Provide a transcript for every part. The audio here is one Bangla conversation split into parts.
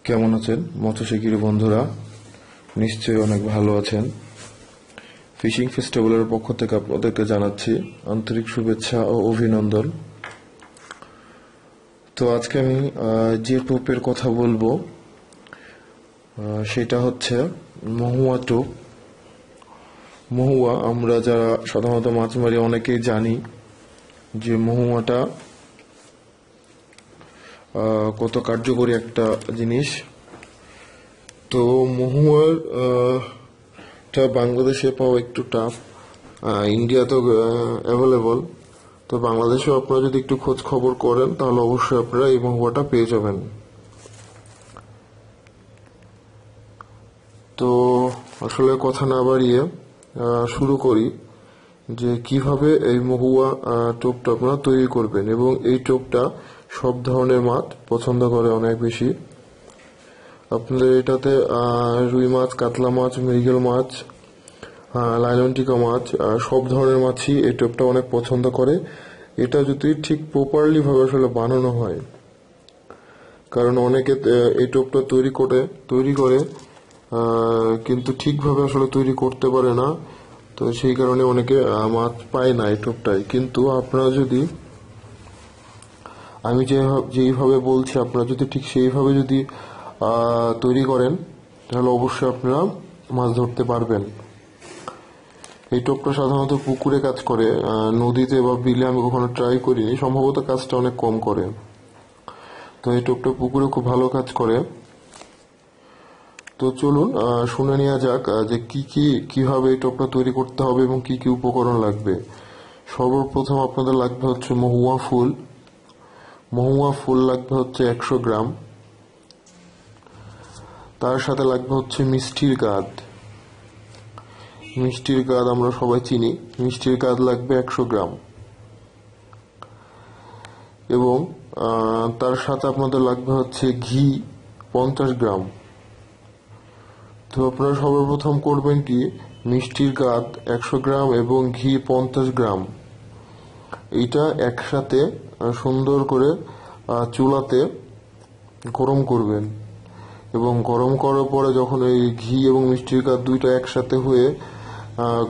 কেমন আছেন মৎস্যশিকারী বন্ধুরা? নিশ্চয়ই অনেক ভালো আছেন। ফিশিং ফেস্টিভ্যালের পক্ষ থেকে আপনাদেরকে জানাচ্ছি আন্তরিক শুভেচ্ছা ও অভিনন্দন। তো আজকে আমি যে টোপের কথা বলবো সেটা হচ্ছে মহুয়া টোপ। মহুয়া আমরা যারা সাধারণত মাছ মারি অনেকেই জানি যে মহুয়াটা কত কার্যকরী একটা জিনিস। তো মহুয়ার বাংলাদেশে পাওয়া একটু টাফ, ইন্ডিয়া তো অ্যাভেলেবল। তো বাংলাদেশেও আপনারা যদি একটু খোঁজ খবর করেন তাহলে অবশ্যই আপনারা এই মহুয়াটা পেয়ে যাবেন। তো আসলে কথা না বাড়িয়ে শুরু করি যে কিভাবে এই মহুয়া টোপটা আপনারা তৈরি করবেন। এবং এই টোপটা সব ধরনের মাছ পছন্দ করে অনেক বেশি। আপনাদের এটাতে রুই মাছ, কাতলা মাছ, মৃগেল মাছ, লাইলনটিকা মাছ, সব ধরনের মাছই এই টোপটা অনেক পছন্দ করে। এটা যদি ঠিক প্রপারলি ভাবে আসলে বানানো হয়, কারণ অনেকে এই টোপটা তৈরি করে কিন্তু ঠিকভাবে আসলে তৈরি করতে পারে না। তো সেই কারণে অনেকে মাছ পায় না এই টোপটায়। কিন্তু আপনারা যদি আমি যেইভাবে বলছি আপনারা যদি ঠিক সেইভাবে যদি তৈরি করেন তাহলে অবশ্যই আপনারা মাছ ধরতে পারবেন। এই টোপটা সাধারণত পুকুরে কাজ করে, নদীতে বা বিলে আমি কখনো ট্রাই করিনি, সম্ভবত কাজটা অনেক কম করে। তো এই টোপটা পুকুরে খুব ভালো কাজ করে। তো চলুন শুনে নেওয়া যাক যে কিভাবে এই টোপটা তৈরি করতে হবে এবং কি কি উপকরণ লাগবে। সর্বপ্রথম আপনাদের লাগবে হচ্ছে মহুয়া ফুল। মহুয়া ফুল লাগবে হচ্ছে 100 গ্রাম। তার সাথে লাগবে হচ্ছে মিষ্টির গাদ। মিষ্টির গাদ আমরা সবাই চিনি। মিষ্টির গাদ লাগবে 100 গ্রাম। এবং তার সাথে আপনাদের লাগবে হচ্ছে ঘি 50 গ্রাম। তো আপনারা সর্বপ্রথম করবেন কি, মিষ্টির গাদ 100 গ্রাম এবং ঘি 50 গ্রাম এইটা একসাথে সুন্দর করে চুলাতে গরম করবেন। এবং গরম করার পরে যখন এই ঘি এবং মিষ্টির গাদ দুইটা একসাথে হয়ে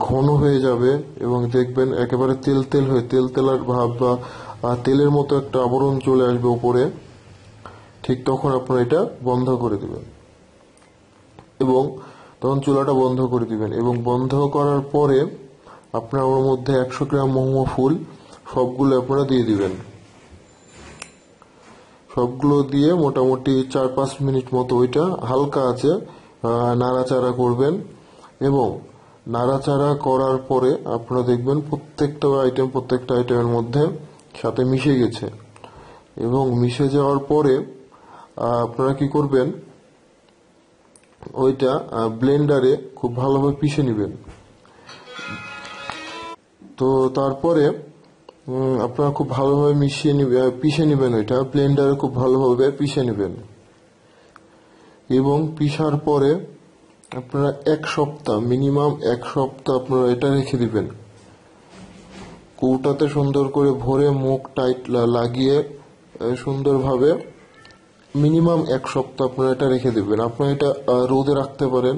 ঘন হয়ে যাবে এবং দেখবেন একেবারে তেল তেল হয়ে তেলের ভাব বা তেলের মতো একটা আবরণ চলে আসবে উপরে, ঠিক তখন আপনারা এটা বন্ধ করে দিবেন। এবং তখন চুলাটা বন্ধ করে দিবেন। এবং বন্ধ করার পরে আপনারা ওর মধ্যে 100 গ্রাম মহুয়া ফুল সবগুলো আপনারা দিয়ে দিবেন। সবগুলো দিয়ে মোটামুটি 4-5 মিনিট মতো ওইটা হালকা আছে নাড়াচাড়া করবেন। এবং নাড়াচাড়া করার পরে আপনারা দেখবেন প্রত্যেকটা আইটেমের মধ্যে সাথে মিশে গেছে। এবং মিশে যাওয়ার পরে আপনারা কি করবেন, ওইটা ব্লেন্ডারে খুব ভালোভাবে পিষে নেবেন। তো তারপরে আপনারা খুব ভালোভাবে পিষে নেবেন, ওইটা ব্লেন্ডারে খুব ভালোভাবে পিষে নেবেন। এবং পিষার পরে আপনারা মিনিমাম এক সপ্তাহ আপনারা এটা রেখে দিবেন। কৌটাতে সুন্দর করে ভরে মুখ টাইট লাগিয়ে সুন্দরভাবে মিনিমাম 1 সপ্তাহ আপনারা এটা রেখে দেবেন। আপনারা এটা রোদে রাখতে পারেন।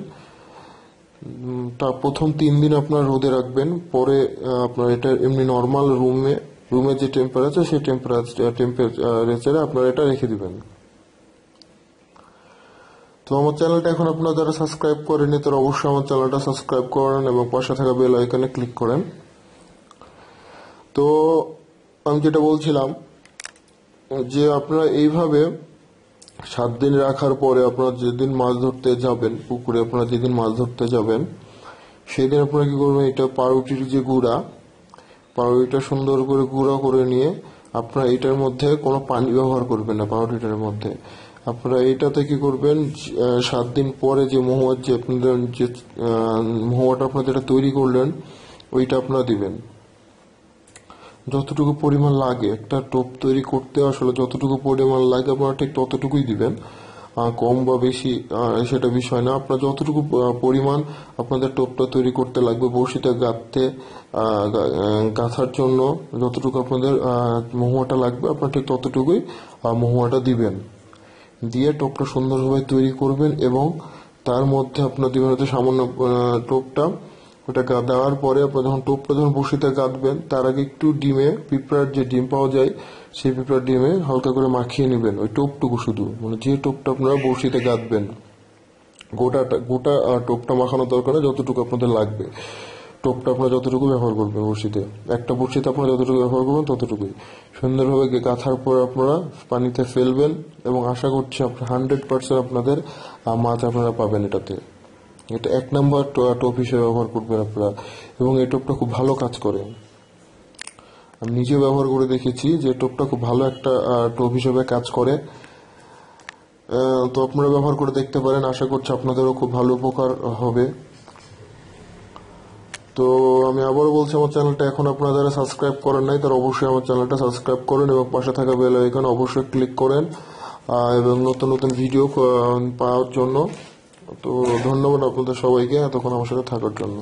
তা প্রথম 3 দিন আপনারা রোদে রাখবেন, পরে আপনারা এটা এমনি নর্মাল রুমে যে টেম্পারেচার সেই টেম্পারেচারে আপনারা এটা রেখে দিবেন। তো আমার চ্যানেলটা এখন আপনারা যারা সাবস্ক্রাইব করেনি তারা অবশ্যই আমার চ্যানেলটা সাবস্ক্রাইব করেন এবং পাশে থাকা বেল আইকনে ক্লিক করেন। তো আমি যেটা বলছিলাম যে আপনারা এইভাবে 7 দিন রাখার পরে আপনারা যেদিন মাছ ধরতে যাবেন, পুকুরে আপনারা যেদিন মাছ ধরতে যাবেন সেদিন আপনারা কি করবেন, এটা পাউরুটির যে পাউরুটিটা সুন্দর করে গুঁড়া করে নিয়ে আপনারা এটার মধ্যে কোনো পানি ব্যবহার করবেন না। পাউরুটিটার মধ্যে আপনারা এইটাতে কি করবেন, 7 দিন পরে যে মহুয়াটা আপনারা যেটা তৈরি করলেন ওইটা আপনারা দিবেন। যতটুকু পরিমাণ লাগে একটা টোপ তৈরি করতে, আসলে যতটুকু পরিমাণ লাগে আপনারা ঠিক ততটুকুই দিবেন। কম বা বেশি সেটা বিষয় না। আপনার যতটুকু পরিমাণ আপনাদের টোপটা তৈরি করতে লাগবে, বড়শিটা গাঁথার জন্য যতটুকু আপনাদের মহুয়াটা লাগবে আপনার ঠিক ততটুকুই মহুয়াটা দিবেন। দিয়ে টোপটা সুন্দরভাবে তৈরি করবেন এবং তার মধ্যে আপনার দিবেন হচ্ছে সামান্য টোপটা। ওটা দেওয়ার পরে আপনার টোপটা যখন বড়শিতে গাঁথবেন তার আগে একটু ডিমে পিঁপড়ার যে ডিম পাওয়া যায় সেই পিঁপড়ার ডিমে হালকা করে মাখিয়ে নেবেন ওই টোপটুকু শুধু, মানে যে টোপটা আপনারা বড়শিতে গাঁথবেন গোটা টোপটা মাখানোর দরকার নেই, যতটুকু আপনাদের লাগবে টোপটা আপনারা যতটুকু ব্যবহার করবেন বড়শিতে, একটা বড়শিতে আপনারা যতটুকু ব্যবহার করবেন ততটুকুই সুন্দরভাবে গাঁথার পর আপনারা পানিতে ফেলবেন এবং আশা করছি আপনার 100% আপনাদের মাছ আপনারা পাবেন এটাতে। এটা 1 নম্বর টোপ হিসেবে ব্যবহার করবেন আপনারা এবং এই টোপটা খুব ভালো কাজ করে। আমি নিজে ব্যবহার করে দেখেছি যে টোপটা খুব ভালো একটা টোপ হিসেবে কাজ করে। তো আপনারা ব্যবহার করে দেখতে পারেন, আশা করছি আপনাদেরও খুব ভালো উপকার হবে। তো আমি আবারও বলছি, আমার চ্যানেলটা এখন আপনারা যারা সাবস্ক্রাইব করেন নাই তারা অবশ্যই আমার চ্যানেলটা সাবস্ক্রাইব করেন এবং পাশে থাকা বেল আইকন অবশ্যই ক্লিক করেন এবং নতুন নতুন ভিডিও পাওয়ার জন্য। তো ধন্যবাদ আপনাদের সবাইকে এতক্ষণ আমার সাথে থাকার জন্য।